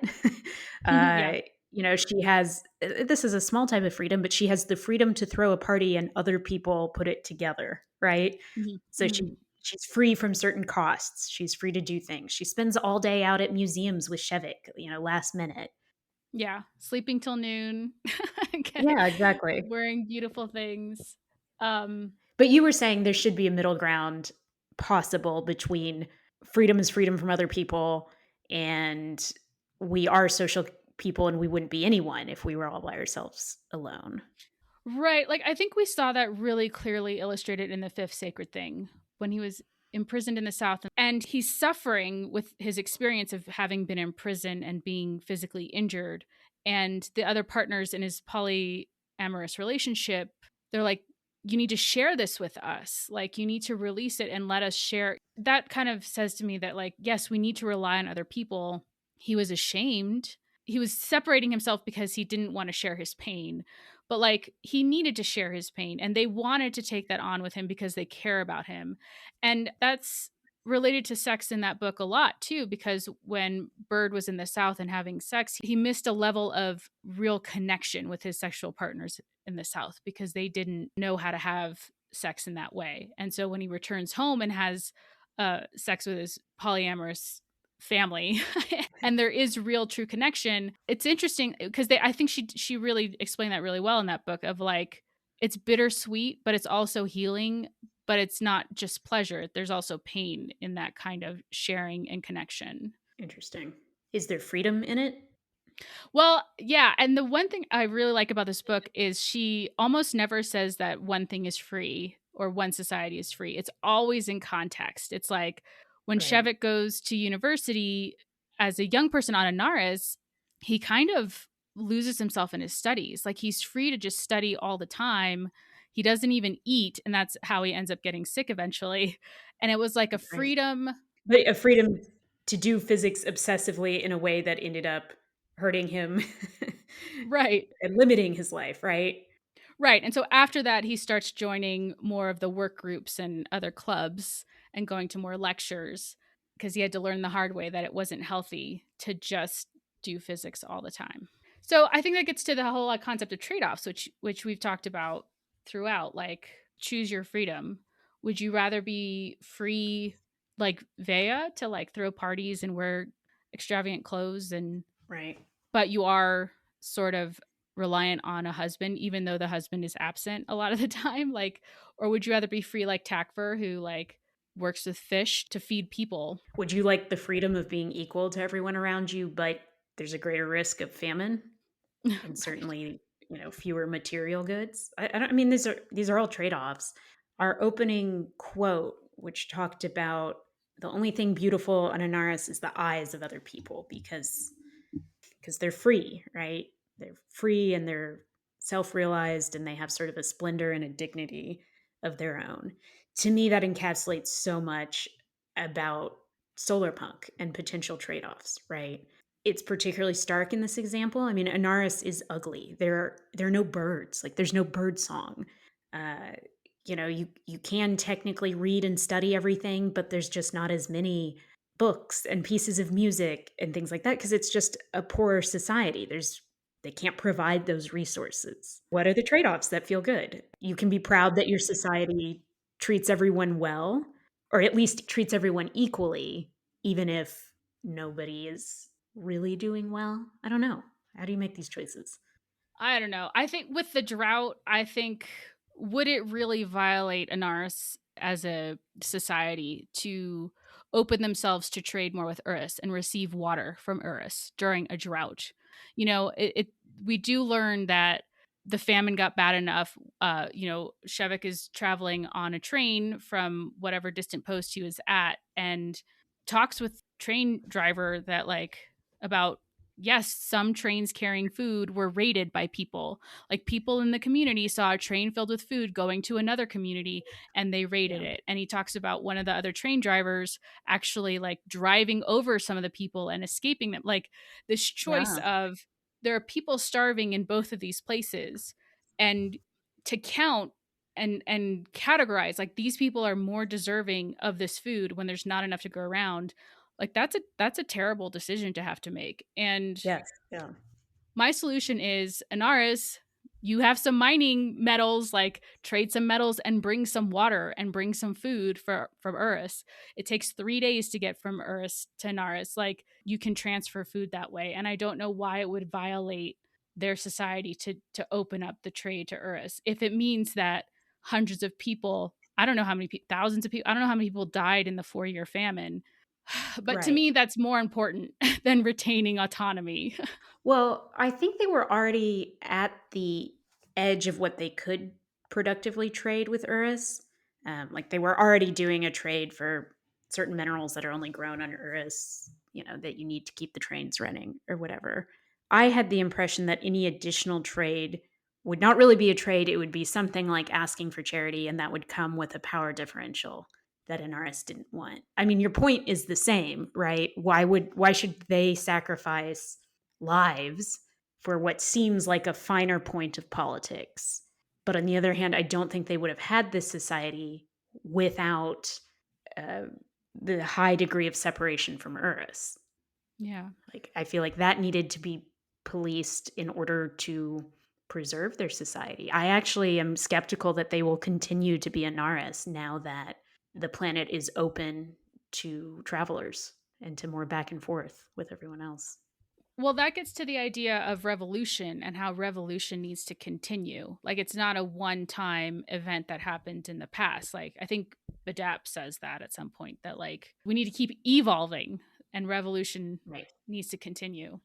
Yeah. uh, she has, this is a small type of freedom, but she has the freedom to throw a party and other people put it together, right? Mhm. So Mhm. she's free from certain costs. She's free to do things. She spends all day out at museums with Shevik, last minute. Yeah, sleeping till noon, Yeah, exactly. wearing beautiful things. Um, But you were saying there should be a middle ground possible between freedom is freedom from other people and we are social people and we wouldn't be anyone if we were all by ourselves alone. right, like, I think we saw that really clearly illustrated in the Fifth Sacred Thing when he was imprisoned in the South, and he's suffering with his experience of having been in prison and being physically injured, and the other partners in his polyamorous relationship, they're like, "You need to share this with us, like, you need to release it and let us share." That kind of says to me that, like, yes, we need to rely on other people. He was ashamed. He was separating himself because he didn't wanna share his pain, but like he needed to share his pain and they wanted to take that on with him because they care about him. And that's related to sex in that book a lot too, because when Bird was in the South and having sex, he missed a level of real connection with his sexual partners in the South because they didn't know how to have sex in that way. And so when he returns home and has sex with his polyamorous family and there is real true connection, it's interesting because they I think she really explained that really well in that book of like it's bittersweet but it's also healing, but it's not just pleasure, there's also pain in that kind of sharing and connection. Interesting. Is there freedom in it? Well, yeah, and the one thing I really like about this book is she almost never says that one thing is free or one society is free. It's always in context. It's like when Right. Shevik goes to university as a young person on Anaris, he kind of loses himself in his studies. Like he's free to just study all the time. He doesn't even eat, and that's how he ends up getting sick eventually. And it was like a Right. freedom. But a freedom to do physics obsessively in a way that ended up hurting him Right. and limiting his life, right? Right, and so after that, he starts joining more of the work groups and other clubs and going to more lectures because he had to learn the hard way that it wasn't healthy to just do physics all the time. So I think that gets to the whole concept of trade-offs, which we've talked about throughout, like choose your freedom. Would you rather be free like Vea to like throw parties and wear extravagant clothes and Right. but you are sort of reliant on a husband even though the husband is absent a lot of the time, like, or would you rather be free like Takver who like works with fish to feed people? Would you like the freedom of being equal to everyone around you, but there's a greater risk of famine and Right. certainly, fewer material goods? I don't. I mean, these are all trade offs. Our opening quote, which talked about the only thing beautiful on Anaris is the eyes of other people because they're free, right? They're free and they're self-realized and they have sort of a splendor and a dignity of their own. To me, that encapsulates so much about solar punk and potential trade-offs, right? It's particularly stark in this example. I mean, Anaris is ugly. There are no birds. Like there's no bird song. Uh, you can technically read and study everything, but there's just not as many books and pieces of music and things like that because it's just a poorer society. They can't provide those resources. What are the trade-offs that feel good? You can be proud that your society treats everyone well, or at least treats everyone equally, even if nobody is really doing well. I don't know. How do you make these choices? I don't know, I think with the drought, I think would it really violate Anaris as a society to open themselves to trade more with Urus and receive water from Urus during a drought. You know, we do learn that the famine got bad enough. Shevik is traveling on a train from whatever distant post he was at and talks with train driver that like about yes, some trains carrying food were raided by people. Like people in the community saw a train filled with food going to another community and they raided Yeah. it. And he talks about one of the other train drivers actually like driving over some of the people and escaping them. Like this choice Yeah. of there are people starving in both of these places, and to count and categorize like these people are more deserving of this food when there's not enough to go around, like that's a terrible decision to have to make. And Yes. Yeah. my solution is, Anaris, you have some mining metals, like trade some metals and bring some water and bring some food from Urus. It takes 3 days to get from Urus to Anaris. Like you can transfer food that way. And I don't know why it would violate their society to open up the trade to Urus. If it means that hundreds of people, I don't know how many thousands of people, I don't know how many people died in the 4-year famine. But to Right. me, that's more important than retaining autonomy. Well, I think they were already at the edge of what they could productively trade with Urus. Like they were already doing a trade for certain minerals that are only grown on Urus, that you need to keep the trains running or whatever. I had the impression that any additional trade would not really be a trade. It would be something like asking for charity, and that would come with a power differential that Inaris didn't want. I mean, your point is the same, right? Why should they sacrifice lives for what seems like a finer point of politics? But on the other hand, I don't think they would have had this society without uh, the high degree of separation from Urus. Yeah. Like, I feel like that needed to be policed in order to preserve their society. I actually am skeptical that they will continue to be Anaris now that the planet is open to travelers and to more back and forth with everyone else. Well, that gets to the idea of revolution and how revolution needs to continue. Like, it's not a one time event that happened in the past. Like, I think Badap says that at some point that, like, we need to keep evolving and revolution Right. needs to continue.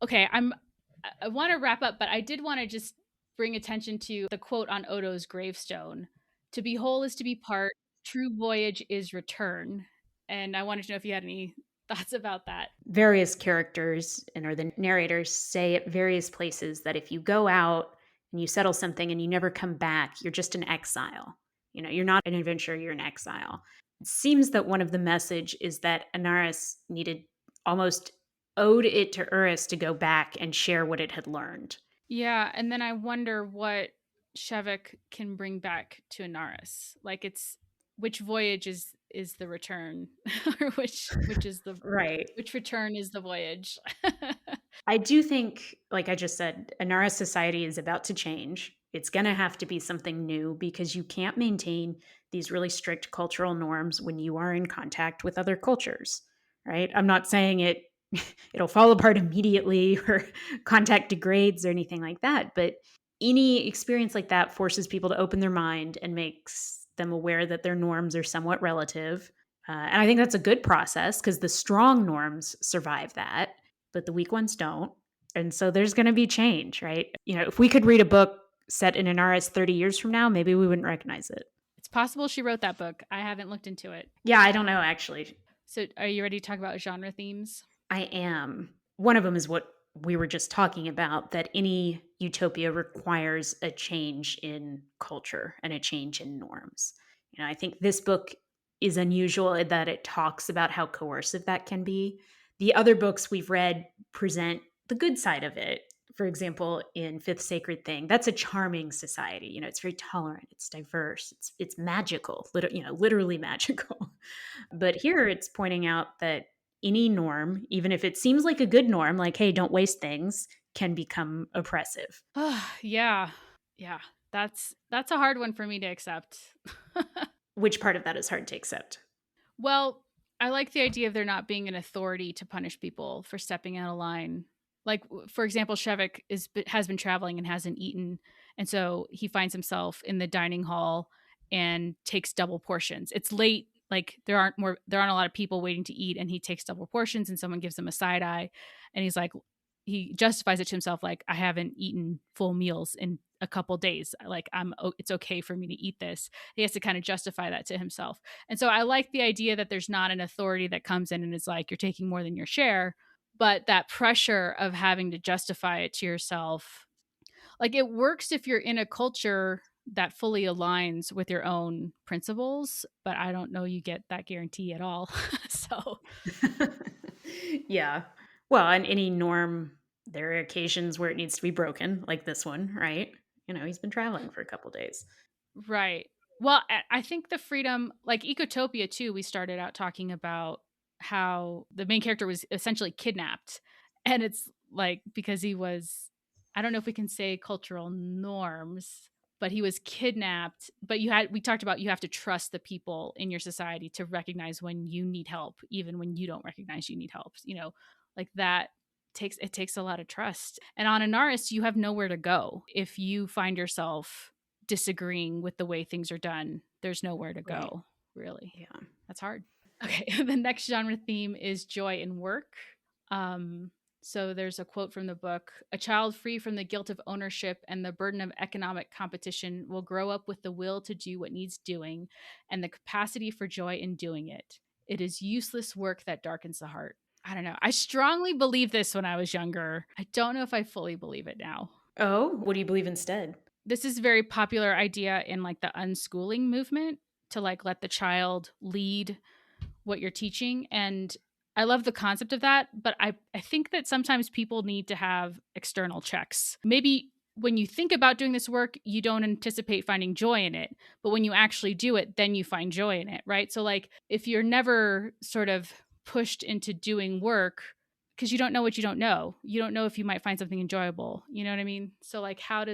Okay, I want to wrap up, but I did want to just bring attention to the quote on Odo's gravestone. To be whole is to be part, true voyage is return. And I wanted to know if you had any thoughts about that. Various characters or the narrators say at various places that if you go out and you settle something and you never come back, you're just an exile. You're not an adventurer, you're an exile. It seems that one of the message is that Anaris needed almost owed it to Urus to go back and share what it had learned. Yeah, and then I wonder what Shevik can bring back to Anaris. Like, it's which voyage is the return, or which is the Right. which return is the voyage. I do think, like I just said, Anaris society is about to change. It's going to have to be something new because you can't maintain these really strict cultural norms when you are in contact with other cultures, right? I'm not saying it'll fall apart immediately or contact degrades or anything like that, but any experience like that forces people to open their mind and makes them aware that their norms are somewhat relative. And I think that's a good process because the strong norms survive that, but the weak ones don't. And so there's going to be change, right? If we could read a book set in an RS 30 years from now, maybe we wouldn't recognize it. It's possible she wrote that book. I haven't looked into it. Yeah, I don't know, actually. So, are you ready to talk about genre themes? I am. One of them is what we were just talking about, that any utopia requires a change in culture and a change in norms. I think this book is unusual in that it talks about how coercive that can be. The other books we've read present the good side of it. For example, in Fifth Sacred Thing, that's a charming society. It's very tolerant, it's diverse, it's magical, literally magical. But here it's pointing out that any norm, even if it seems like a good norm, like, hey, don't waste things, can become oppressive. Yeah. That's a hard one for me to accept. Which part of that is hard to accept? Well, I like the idea of there not being an authority to punish people for stepping out of line. Like, for example, Shevik has been traveling and hasn't eaten. And so he finds himself in the dining hall and takes double portions. It's late like there aren't a lot of people waiting to eat, and he takes double portions and someone gives him a side eye, and he's like, he justifies it to himself like, I haven't eaten full meals in a couple days, like it's okay for me to eat this. He has to kind of justify that to himself. And so I like the idea that there's not an authority that comes in and is like, you're taking more than your share, but that pressure of having to justify it to yourself, like it works if you're in a culture that fully aligns with your own principles, but I don't know you get that guarantee at all. So, Yeah. Well, on any norm, there are occasions where it needs to be broken, like this one, right? He's been traveling for a couple days. right. Well, I think the freedom, like Ecotopia too, we started out talking about how the main character was essentially kidnapped. And it's like because he was, I don't know if we can say cultural norms, but he was kidnapped. But we talked about you have to trust the people in your society to recognize when you need help, even when you don't recognize you need help. Like that takes a lot of trust. And on Anaris, you have nowhere to go. If you find yourself disagreeing with the way things are done, there's nowhere to Right. go, really. Yeah. That's hard. Okay. The next genre theme is joy in work. Um, so there's a quote from the book: a child free from the guilt of ownership and the burden of economic competition will grow up with the will to do what needs doing and the capacity for joy in doing it. It is useless work that darkens the heart. I don't know. I strongly believed this when I was younger. I don't know if I fully believe it now. Oh, what do you believe instead? This is a very popular idea in like the unschooling movement, to like let the child lead what you're teaching. And I love the concept of that, but I think that sometimes people need to have external checks. Maybe when you think about doing this work, you don't anticipate finding joy in it, but when you actually do it, then you find joy in it, right? So like if you're never sort of pushed into doing work because you don't know what you don't know. You don't know if you might find something enjoyable. You know what I mean? So like how do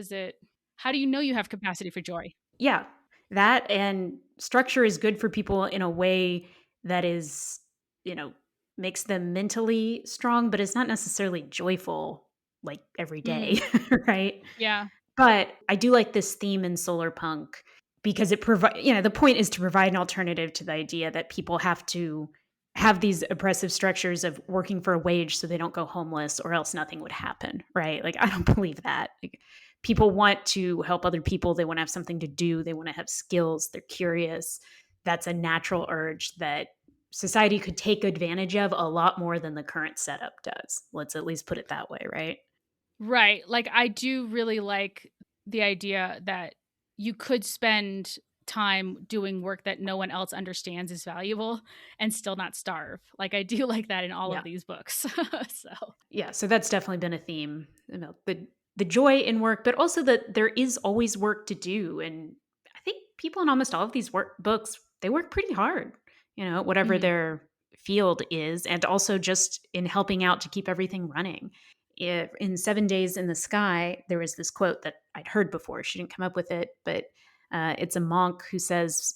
you know you have capacity for joy? Yeah. That and structure is good for people in a way that is, you know, makes them mentally strong, but it's not necessarily joyful like every day, Mm, right? yeah. But I do like this theme in solar punk because the point is to provide an alternative to the idea that people have to have these oppressive structures of working for a wage so they don't go homeless or else nothing would happen, right? Like I don't believe that. Like, people want to help other people, they want to have something to do, they want to have skills, they're curious. That's a natural urge that society could take advantage of a lot more than the current setup does. Let's at least put it that way, right? Right. Like I do really like the idea that you could spend time doing work that no one else understands is valuable and still not starve. Like I do like that in all Yeah. of these books. So, Yeah, so that's definitely been a theme, the joy in work, but also that there is always work to do. And I think people in almost all of these work books, they work pretty hard, whatever mhm. their field is, and also just in helping out to keep everything running. In 7 Days in the Sky, there was this quote that I'd heard before. She didn't come up with it, but it's a monk who says,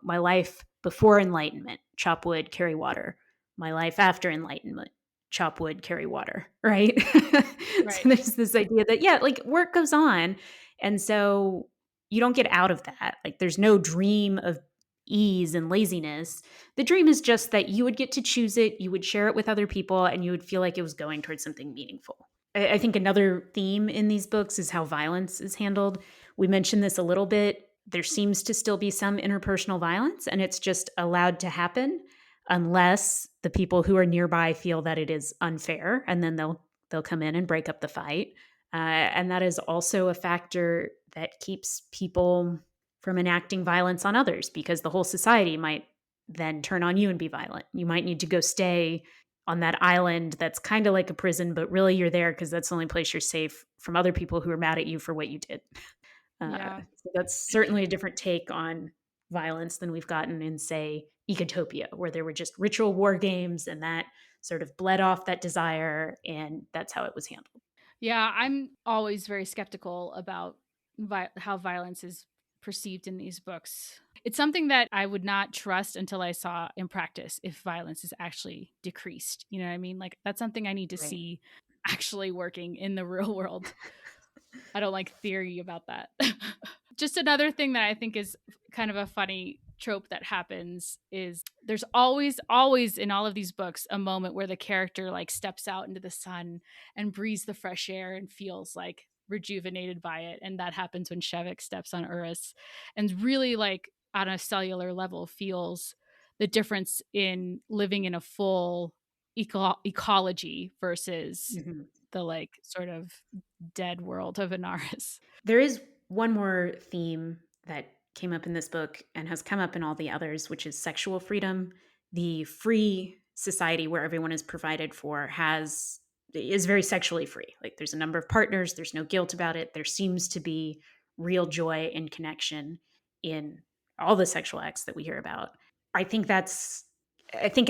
my life before enlightenment, chop wood, carry water. My life after enlightenment, chop wood, carry water, right? Right. So there's this idea that, yeah, like work goes on. And so you don't get out of that. Like there's no dream of ease and laziness. The dream is just that you would get to choose it, you would share it with other people, and you would feel like it was going towards something meaningful. I think another theme in these books is how violence is handled. We mentioned this a little bit. There seems to still be some interpersonal violence, and it's just allowed to happen unless the people who are nearby feel that it is unfair, and then they'll come in and break up the fight. And that is also a factor that keeps people from enacting violence on others because the whole society might then turn on you and be violent. You might need to go stay on that island that's kind of like a prison, but really you're there because that's the only place you're safe from other people who are mad at you for what you did. Yeah. So that's certainly a different take on violence than we've gotten in, say, Ecotopia, where there were just ritual war games and that sort of bled off that desire, and that's how it was handled. Yeah, I'm always very skeptical about how violence is perceived in these books. It's something that I would not trust until I saw in practice if violence is actually decreased. You know what I mean? Like that's something I need to Right. see actually working in the real world. I don't like theory about that. Just another thing that I think is kind of a funny trope that happens is there's always in all of these books a moment where the character like steps out into the sun and breathes the fresh air and feels like rejuvenated by it. And that happens when Shevik steps on Urus and really like on a cellular level feels the difference in living in a full ecology versus the like sort of dead world of Anaris. There is one more theme that came up in this book and has come up in all the others, which is sexual freedom. The free society where everyone is provided for is very sexually free. Like there's a number of partners, there's no guilt about it. There seems to be real joy and connection in all the sexual acts that we hear about. I think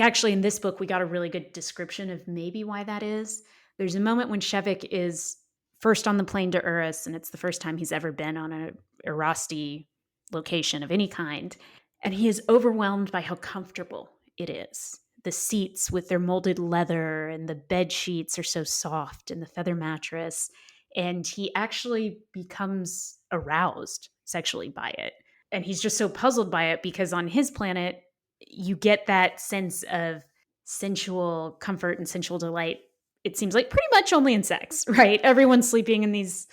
actually in this book we got a really good description of maybe why that is. There's a moment when Shevik is first on the plane to Urus, and it's the first time he's ever been on a Erasti location of any kind. And he is overwhelmed by how comfortable it is. The seats with their molded leather and the bed sheets are so soft and the feather mattress. And he actually becomes aroused sexually by it. And he's just so puzzled by it because on his planet, you get that sense of sensual comfort and sensual delight. It seems like pretty much only in sex, right? Everyone's sleeping in these,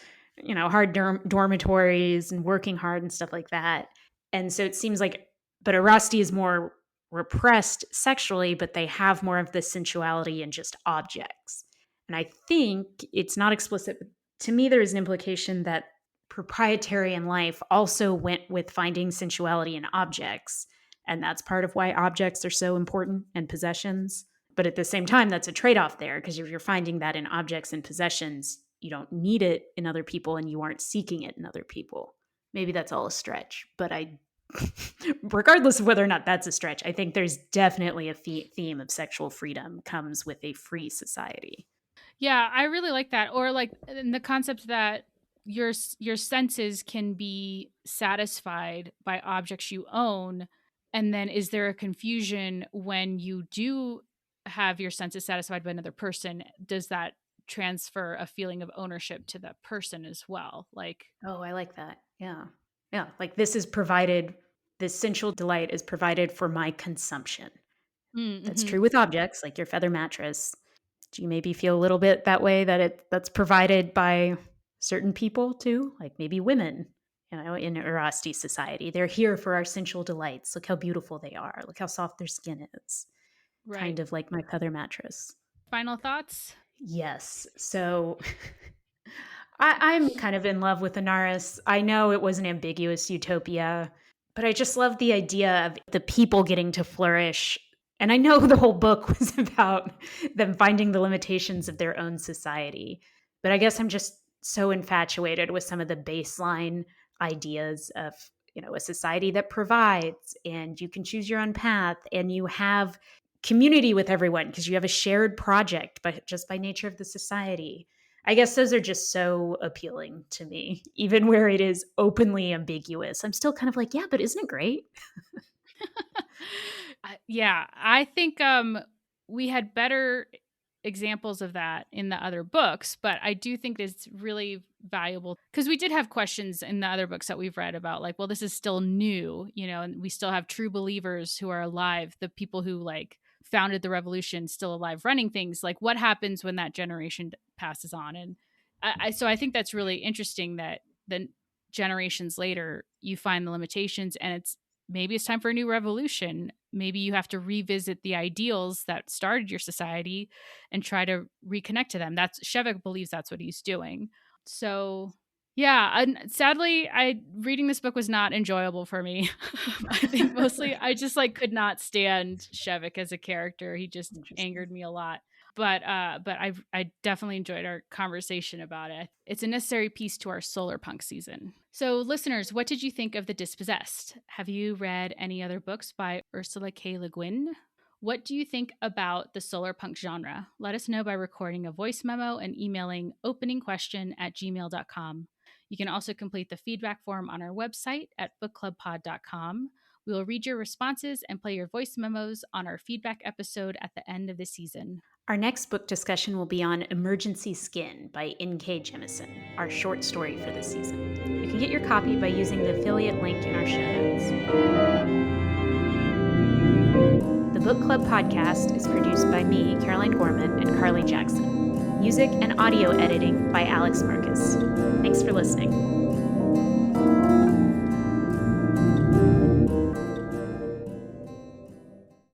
hard dormitories and working hard and stuff like that. And so it seems like, but Erasti is more repressed sexually, but they have more of the sensuality in just objects. And I think it's not explicit, but to me, there is an implication that proprietarian life also went with finding sensuality in objects. And that's part of why objects are so important and possessions. But at the same time, that's a trade-off there, because if you're finding that in objects and possessions, you don't need it in other people and you aren't seeking it in other people. Maybe that's all a stretch, but regardless of whether or not that's a stretch, I think there's definitely a theme of sexual freedom comes with a free society. Yeah, I really like that. Or like in the concept that your senses can be satisfied by objects you own. And then is there a confusion when you do have your senses satisfied by another person? Does that transfer a feeling of ownership to that person as well? Like, oh, I like that. Yeah. Yeah. Like this sensual delight is provided for my consumption. That's true with objects like your feather mattress. Do you maybe feel a little bit that way, that's provided by certain people too? Like maybe women, in Erasti society. They're here for our sensual delights. Look how beautiful they are. Look how soft their skin is. Right. Kind of like my feather mattress. Final thoughts? Yes. So I'm kind of in love with Anaris. I know it was an ambiguous utopia, but I just love the idea of the people getting to flourish. And I know the whole book was about them finding the limitations of their own society. But I guess I'm just so infatuated with some of the baseline ideas of, a society that provides and you can choose your own path and you have community with everyone because you have a shared project, but just by nature of the society. I guess those are just so appealing to me, even where it is openly ambiguous. I'm still kind of like, yeah, but isn't it great? Yeah, I think we had better examples of that in the other books, but I do think it's really valuable because we did have questions in the other books that we've read about like, well, this is still new, and we still have true believers who are alive, the people who like founded the revolution still alive running things. Like what happens when that generation passes on? And so I think that's really interesting that the generations later you find the limitations and maybe it's time for a new revolution. Maybe you have to revisit the ideals that started your society and try to reconnect to them. Shevik believes that's what he's doing. So yeah, sadly, reading this book was not enjoyable for me. I think mostly I just like could not stand Shevik as a character. He just angered me a lot. But I definitely enjoyed our conversation about it. It's a necessary piece to our solar punk season. So listeners, what did you think of The Dispossessed? Have you read any other books by Ursula K. LeGuin? What do you think about the solar punk genre? Let us know by recording a voice memo and emailing openingquestion@gmail.com. You can also complete the feedback form on our website at bookclubpod.com. We will read your responses and play your voice memos on our feedback episode at the end of the season. Our next book discussion will be on Emergency Skin by N.K. Jemisin, our short story for this season. You can get your copy by using the affiliate link in our show notes. The Book Club podcast is produced by me, Caroline Gorman, and Carly Jackson. Music and audio editing by Alex Marcus. Thanks for listening.